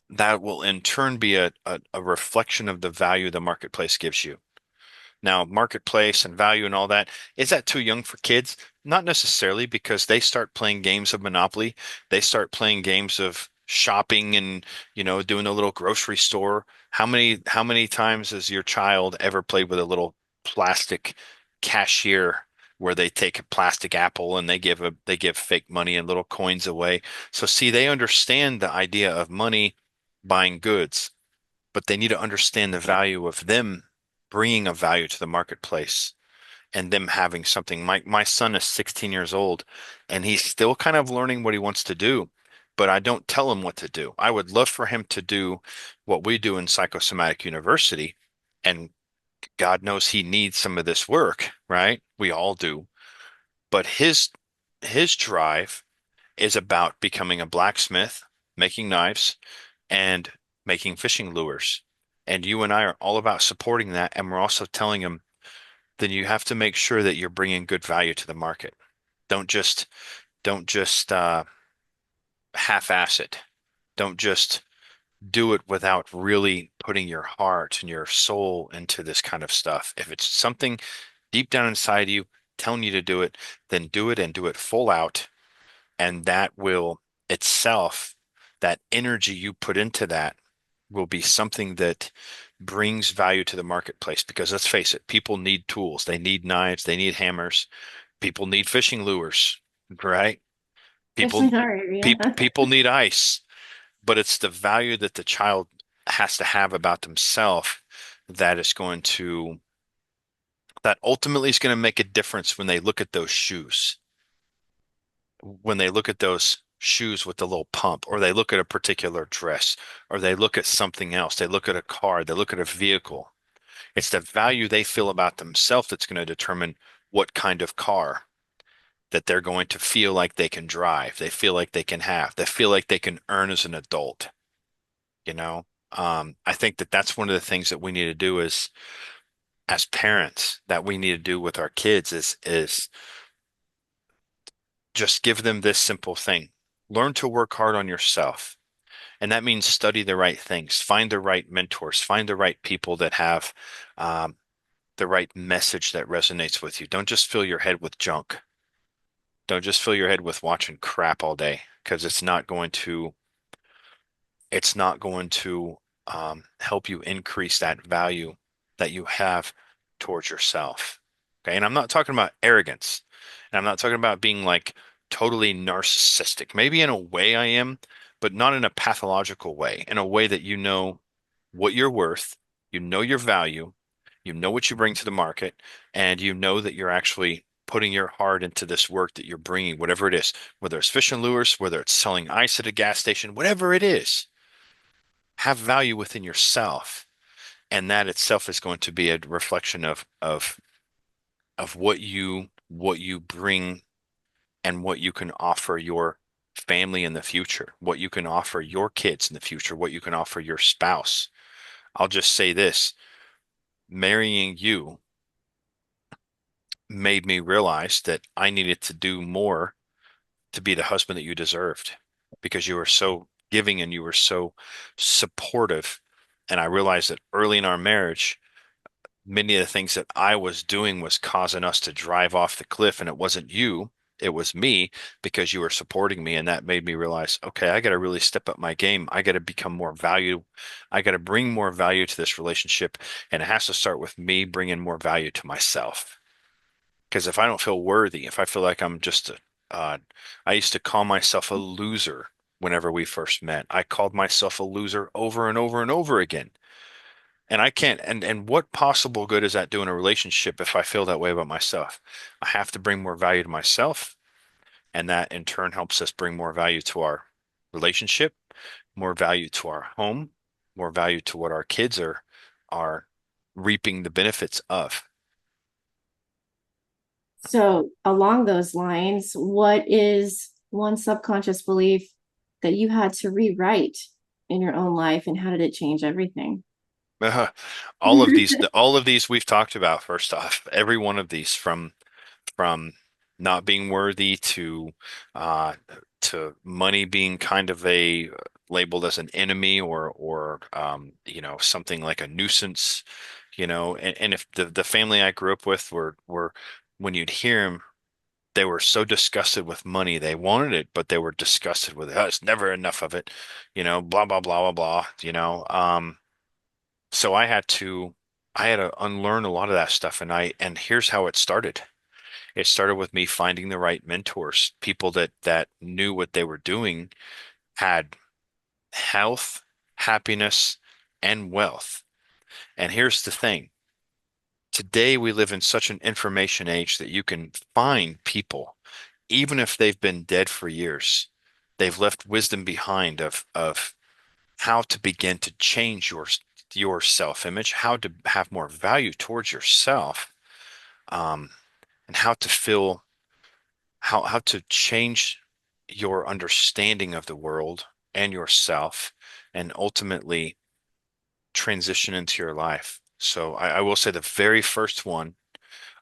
that will in turn be a reflection of the value the marketplace gives you. Now, marketplace and value and all that, is that too young for kids? Not necessarily, because they start playing games of Monopoly. They start playing games of shopping and, doing a little grocery store. How many times has your child ever played with a little plastic cashier where they take a plastic apple and they give fake money and little coins away? So see, they understand the idea of money buying goods, but they need to understand the value of them bringing a value to the marketplace and them having something. My son is 16 years old and he's still kind of learning what he wants to do, but I don't tell him what to do. I would love for him to do what we do in Psychosomatic University, and God knows he needs some of this work, right? We all do. But his drive is about becoming a blacksmith, making knives, and making fishing lures. And you and I are all about supporting that. And we're also telling him, then you have to make sure that you're bringing good value to the market. Don't just don't just half-ass it. Don't just do it without really putting your heart and your soul into this kind of stuff. If it's something deep down inside you telling you to do it, then do it and do it full out. And that will itself, that energy you put into that will be something that brings value to the marketplace. Because let's face it, people need tools. They need knives, they need hammers. People need fishing lures, right? People Especially in our area. people need ice, but it's the value that the child has to have about themselves that is going to that ultimately is going to make a difference when they look at those shoes. When they look at those shoes with the little pump, or they look at a particular dress, or they look at something else, they look at a car, they look at a vehicle. It's the value they feel about themselves that's going to determine what kind of car that they're going to feel like they can drive, they feel like they can have, they feel like they can earn as an adult, you know? I think that that's one of the things that we need to do is as parents that we need to do with our kids is just give them this simple thing. Learn to work hard on yourself. And that means study the right things, find the right mentors, find the right people that have um, the right message that resonates with you. Don't just fill your head with junk. Don't just fill your head with watching crap all day because it's not going to help you increase that value that you have towards yourself. Okay. And I'm not talking about arrogance. And I'm not talking about being like totally narcissistic. Maybe in a way I am, but not in a pathological way, in a way that you know what you're worth, you know your value, you know what you bring to the market, and you know that you're actually putting your heart into this work that you're bringing, whatever it is, whether it's fish and lures, whether it's selling ice at a gas station, whatever it is, have value within yourself. And that itself is going to be a reflection of what you bring and what you can offer your family in the future, what you can offer your kids in the future, what you can offer your spouse. I'll just say this, marrying you made me realize that I needed to do more to be the husband that you deserved because you were so giving and you were so supportive. And I realized that early in our marriage, many of the things that I was doing was causing us to drive off the cliff. And it wasn't you, it was me because you were supporting me. And that made me realize, okay, I got to really step up my game. I got to become more value. I got to bring more value to this relationship. And it has to start with me bringing more value to myself. Because if I don't feel worthy, if I feel like I'm just I used to call myself a loser whenever we first met. I called myself a loser over and over and over again. And I can't, and what possible good is that doing a relationship if I feel that way about myself? I have to bring more value to myself, and that in turn helps us bring more value to our relationship, more value to our home, more value to what our kids are reaping the benefits of. So, along those lines, what is one subconscious belief that you had to rewrite in your own life, and how did it change everything? All of these we've talked about, first off, every one of these from not being worthy uh to money being kind of a labeled as an enemy or something like a nuisance, and if the family I grew up with were when you'd hear them they were so disgusted with money. They wanted it, but they were disgusted with it. Oh, it's never enough of it, blah, blah, blah, blah, blah. So I had to unlearn a lot of that stuff. And here's how it started. It started with me finding the right mentors, people that knew what they were doing, had health, happiness, and wealth. And here's the thing. Today we live in such an information age that you can find people, even if they've been dead for years, they've left wisdom behind of how to begin to change your self-image, how to have more value towards yourself, um, and how to feel how to change your understanding of the world and yourself, and ultimately transition into your life. So I will say the very first one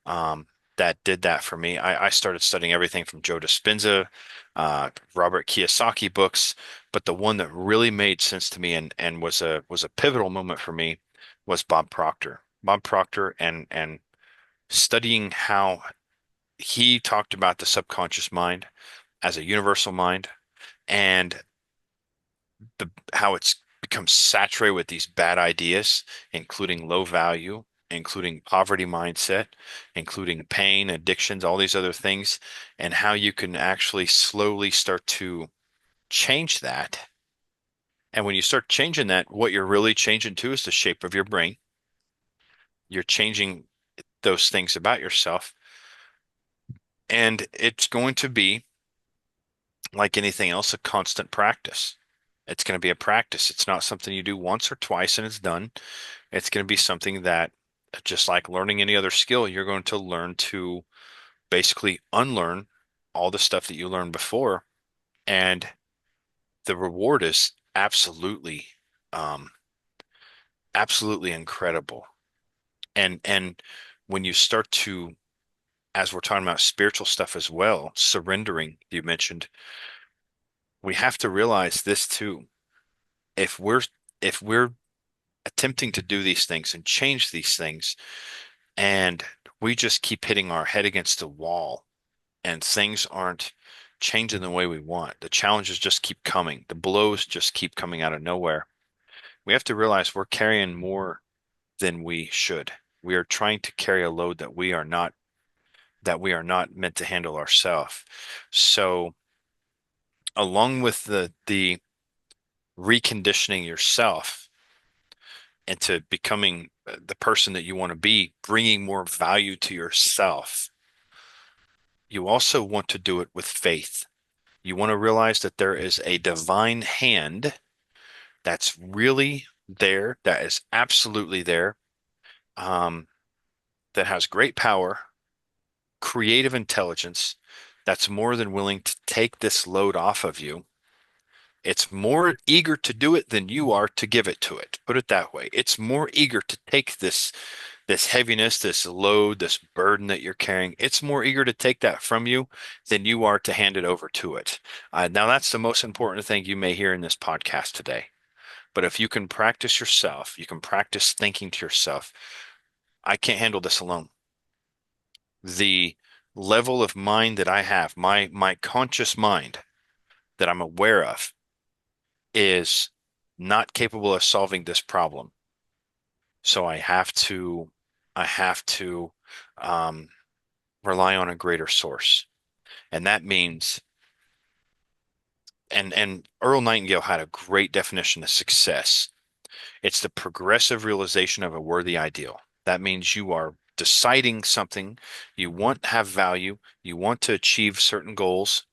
um, that did that for me. I started studying everything from Joe Dispenza, Robert Kiyosaki books, but the one that really made sense to me and was a pivotal moment for me was Bob Proctor. Bob Proctor and studying how he talked about the subconscious mind as a universal mind and how it's become saturated with these bad ideas, including low value, including poverty mindset, including pain, addictions, all these other things, and how you can actually slowly start to change that. And when you start changing that, what you're really changing to is the shape of your brain. You're changing those things about yourself. And it's going to be, like anything else, a constant practice. It's going to be a practice. It's not something you do once or twice and it's done. It's going to be something that, just like learning any other skill, you're going to learn to basically unlearn all the stuff that you learned before. And the reward is um, absolutely incredible. And when you start to, as we're talking about spiritual stuff as well, surrendering, you mentioned, we have to realize this too. If we're if we're attempting to do these things and change these things, and we just keep hitting our head against the wall and things aren't changing the way we want. The challenges just keep coming. The blows just keep coming out of nowhere. We have to realize we're carrying more than we should. We are trying to carry a load that we are not meant to handle ourselves. So, along with the reconditioning yourself into becoming the person that you want to be, bringing more value to yourself, you also want to do it with faith. You want to realize that there is a divine hand that's really there, that is absolutely there, um, that has great power, creative intelligence, that's more than willing to take this load off of you. It's more eager to do it than you are to give it to it. Put it that way. It's more eager to take this heaviness, this load, this burden that you're carrying. It's more eager to take that from you than you are to hand it over to it. Now, that's the most important thing you may hear in this podcast today. But if you can practice yourself, you can practice thinking to yourself, I can't handle this alone. The level of mind that I have, my conscious mind that I'm aware of, is not capable of solving this problem. So I have to um, rely on a greater source. And that means, and Earl Nightingale had a great definition of success. It's the progressive realization of a worthy ideal. That means you are deciding something, you want to have value, you want to achieve certain goals,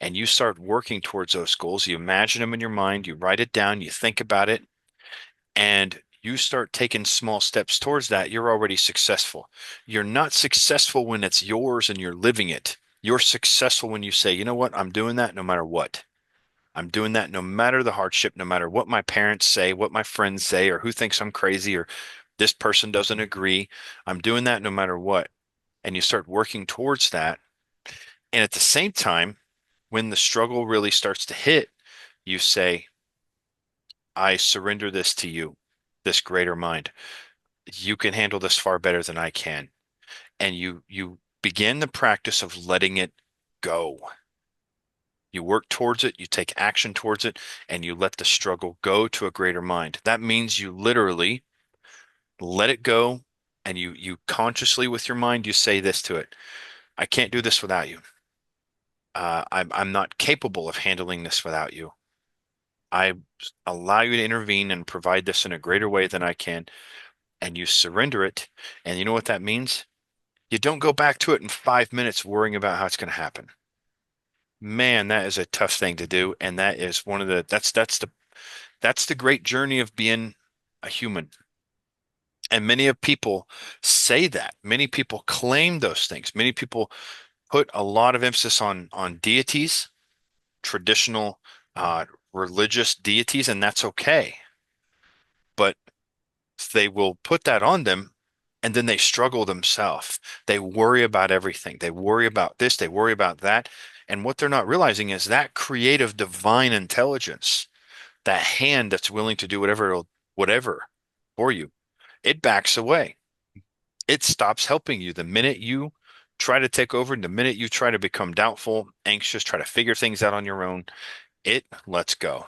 and you start working towards those goals. You imagine them in your mind, you write it down, you think about it, and you start taking small steps towards that. You're already successful. You're not successful when it's yours and you're living it. You're successful when you say, you know what, I'm doing that no matter what. I'm doing that no matter the hardship, no matter what my parents say, what my friends say, or who thinks I'm crazy, or this person doesn't agree. I'm doing that no matter what. And you start working towards that. And at the same time, when the struggle really starts to hit, you say, I surrender this to you, this greater mind. You can handle this far better than I can. And you Begin the practice of letting it go. You work towards it, you take action towards it, and you let the struggle go to a greater mind. That means you literally let it go, and you consciously with your mind you say this to it: I can't do this without you. I'm not capable of handling this without you. I allow you to intervene and provide this in a greater way than I can, and you surrender it. And you know what that means? You don't go back to it in 5 minutes worrying about how it's going to happen. Man, that is a tough thing to do, and that is one of the that's the great journey of being a human. And many of people say that. Many people claim those things. Many people put a lot of emphasis on deities, traditional religious deities, and that's okay. But they will put that on them and then they struggle themselves. They worry about everything. They worry about this, they worry about that. And what they're not realizing is that creative divine intelligence, that hand that's willing to do whatever for you, it backs away. It stops helping you the minute you try to take over, and the minute you try to become doubtful, anxious, try to figure things out on your own, it lets go.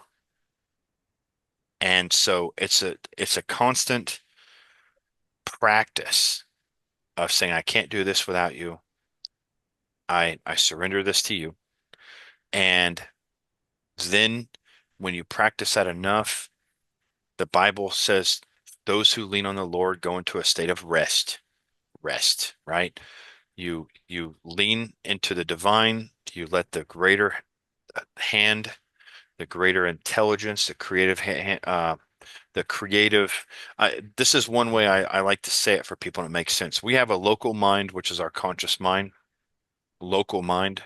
And so it's a constant practice of saying, I can't do this without you. I surrender this to you. And then when you practice that enough, the Bible says those who lean on the Lord go into a state of rest, right? You lean into the divine, you let the greater hand, the greater intelligence, the creative. This is one way I like to say it for people, and it makes sense. We have a local mind, which is our conscious mind, local mind,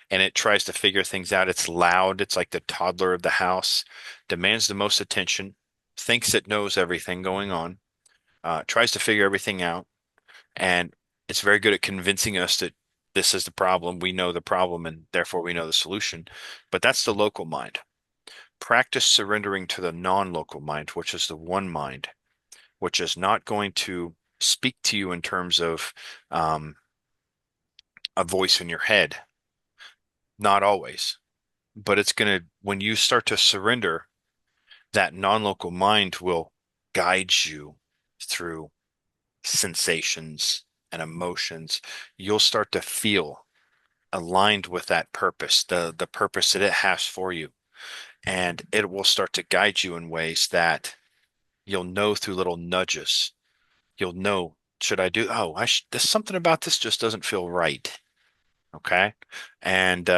and it tries to figure things out. It's loud. It's like the toddler of the house, demands the most attention, thinks it knows everything going on, tries to figure everything out, and it's very good at convincing us that this is the problem. We know the problem, and therefore we know the solution. But that's the local mind. Practice surrendering to the non-local mind, which is the one mind, which is not going to speak to you in terms of um, a voice in your head. Not always, but it's going to, when you start to surrender, that non-local mind will guide you through sensations and emotions. You'll start to feel aligned with that purpose, the purpose that it has for you. And it will start to guide you in ways that you'll know through little nudges. You'll know, should I do, oh, there's something about this just doesn't feel right. Okay. And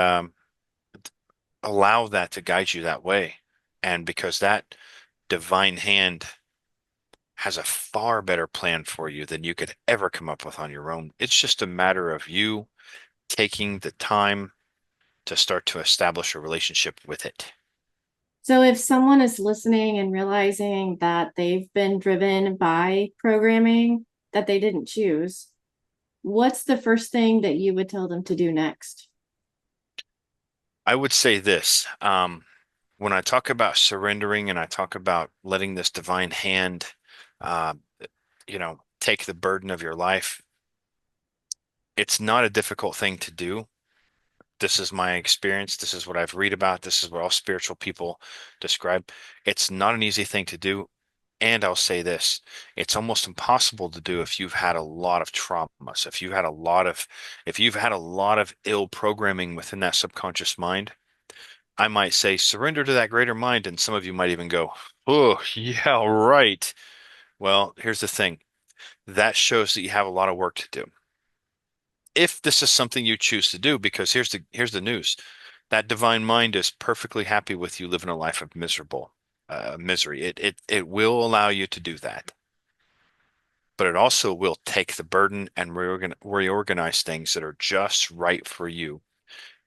allow that to guide you that way. And because that divine hand has a far better plan for you than you could ever come up with on your own. It's just a matter of you taking the time to start to establish a relationship with it. So if someone is listening and realizing that they've been driven by programming that they didn't choose, what's the first thing that you would tell them to do next? I would say this, when I talk about surrendering and I talk about letting this divine hand, uh, take the burden of your life, it's not a difficult thing to do. This is my experience. This is what I've read about. This is what all spiritual people describe. It's not an easy thing to do. And I'll say this, it's almost impossible to do if you've had a lot of traumas, if you've had a lot of ill programming within that subconscious mind. I might say surrender to that greater mind, and some of you might even go, oh, yeah, right. Well, here's the thing. That shows that you have a lot of work to do. If this is something you choose to do, because here's the news. That divine mind is perfectly happy with you living a life of misery. It will allow you to do that, but it also will take the burden and reorganize things that are just right for you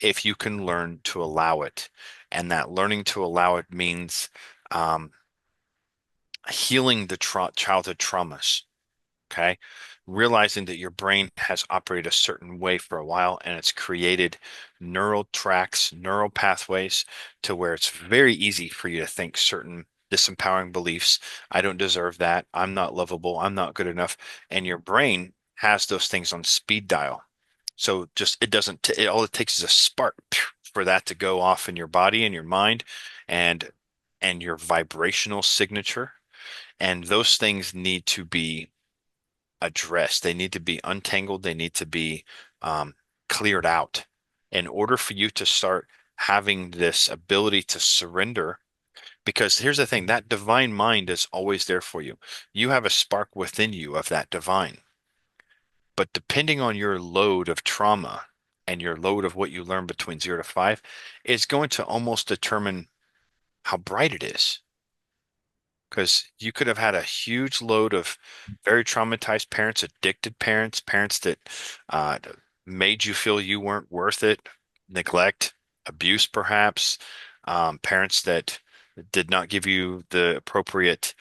if you can learn to allow it. And that learning to allow it means um, healing the childhood traumas. Okay. Realizing that your brain has operated a certain way for a while and it's created neural tracks, neural pathways to where it's very easy for you to think certain disempowering beliefs. I don't deserve that. I'm not lovable. I'm not good enough. And your brain has those things on speed dial. So just it doesn't all it takes is a spark for that to go off in your body and your mind and your vibrational signature. And those things need to be addressed. They need to be untangled. They need to be um, cleared out in order for you to start having this ability to surrender. Because here's the thing, that divine mind is always there for you. You have a spark within you of that divine. But depending on your load of trauma and your load of what you learn between 0 to 5 is going to almost determine how bright it is. Because you could have had a huge load of very traumatized parents, addicted parents, parents that uh, made you feel you weren't worth it, neglect, abuse, perhaps, parents that did not give you the appropriate.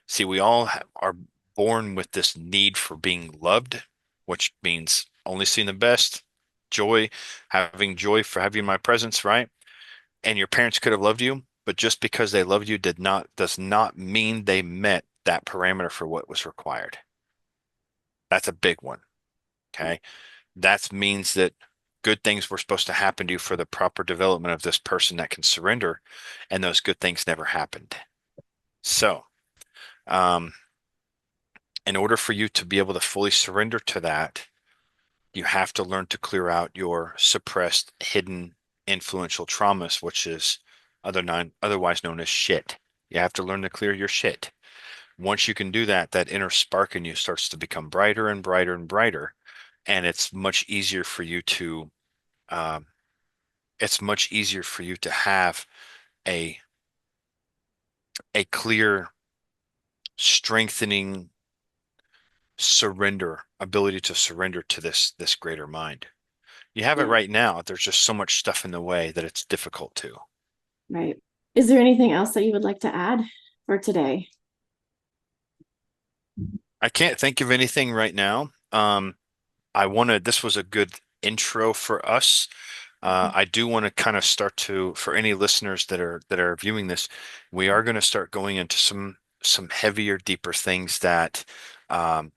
See, we all are born with this need for being loved, which means only seeing the best, joy, having joy for having my presence, right? And your parents could have loved you, but just because they loved you does not mean they met that parameter for what was required. That's a big one. Okay. That means that good things were supposed to happen to you for the proper development of this person that can surrender, and those good things never happened. So, um, in order for you to be able to fully surrender to that, you have to learn to clear out your suppressed, hidden, influential traumas, which is otherwise known as shit. You have to learn to clear your shit. Once you can do that, that inner spark in you starts to become brighter and brighter and brighter, and um, it's much easier for you to have a clear, strengthening ability to surrender to this greater mind. You have it Yeah, right now. There's just so much stuff in the way that it's difficult to. right. Is there anything else that you would like to add for today? I can't think of anything right now. This was a good intro for us. I do want to kind of start to, for any listeners that are viewing this, we are going to start going into some heavier, deeper things that um,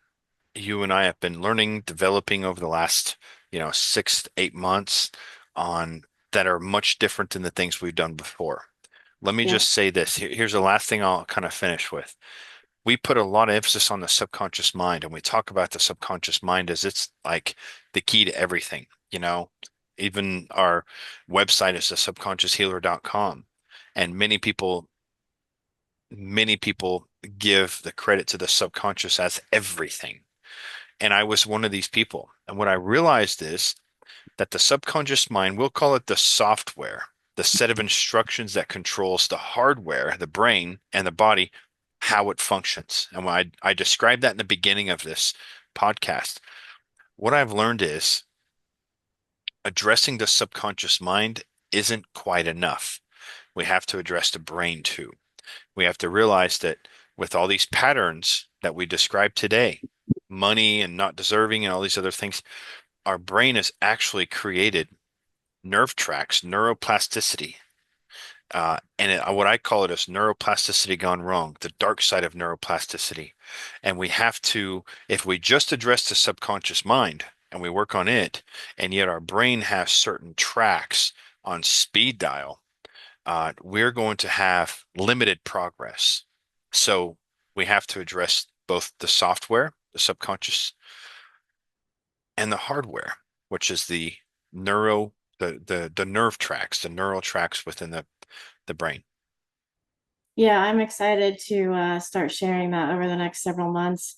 you and I have been learning, developing over the last, 6 to 8 months on that are much different than the things we've done before. Let me Yeah. just say this. Here's the last thing I'll kind of finish with. We put a lot of emphasis on the subconscious mind, and we talk about the subconscious mind as it's like the key to everything, even our website is the subconscioushhealer.com. And many people give the credit to the subconscious as everything. And I was one of these people. And what I realized is that the subconscious mind, we'll call it the software, the set of instructions that controls the hardware, the brain and the body, how it functions. And when I described that in the beginning of this podcast, what I've learned is addressing the subconscious mind isn't quite enough. We have to address the brain too. We have to realize that with all these patterns that we described today, money and not deserving and all these other things, our brain has actually created nerve tracks, neuroplasticity. What I call it is neuroplasticity gone wrong, the dark side of neuroplasticity. And we have to, if we just address the subconscious mind and we work on it, and yet our brain has certain tracks on speed dial, we're going to have limited progress. So we have to address both the software, the subconscious, and the hardware, which is the nerve tracks, the neural tracks within the brain. Yeah, I'm excited to start sharing that over the next several months.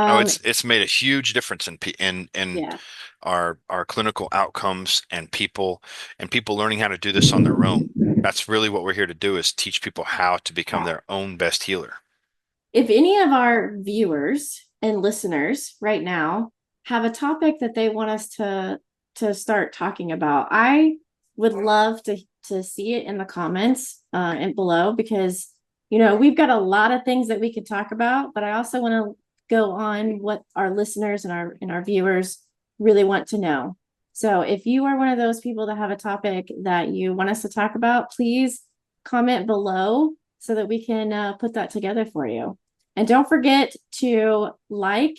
Oh, Um, it's made a huge difference in yeah, our clinical outcomes and people learning how to do this on their own. That's really what we're here to do is teach people how to become their own best healer. if any of our viewers and listeners right now have a topic that they want us to start talking about, I would love to see it in the comments and below, because we've got a lot of things that we could talk about, but I also want to go on what our listeners and our viewers really want to know. So if you are one of those people that have a topic that you want us to talk about, please comment below so that we can put that together for you. And don't forget to like,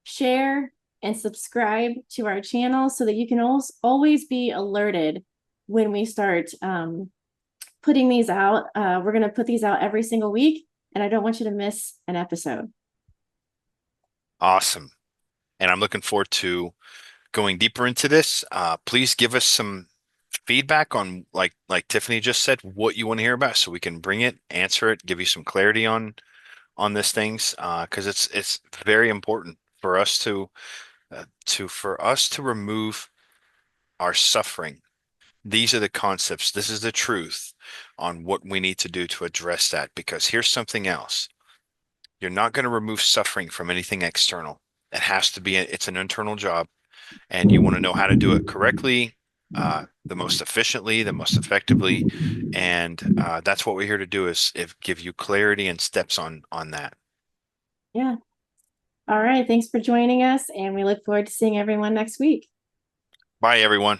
share, and subscribe to our channel so that you can always be alerted when we start putting these out. We're going to put these out every single week, and I don't want you to miss an episode. Awesome. And I'm looking forward to going deeper into this. Please give us some feedback on like Tiffany just said, what you want to hear about so we can bring it, answer it, give you some clarity on this things because it's very important for us to remove our suffering. These are the concepts. This is the truth on what we need to do to address that. Because here's something else. You're not going to remove suffering from anything external. It has to be, it's an internal job, and you want to know how to do it correctly, the most efficiently, the most effectively. And that's what we're here to do is if give you clarity and steps on that. Yeah. All right. Thanks for joining us, and we look forward to seeing everyone next week. Bye, everyone.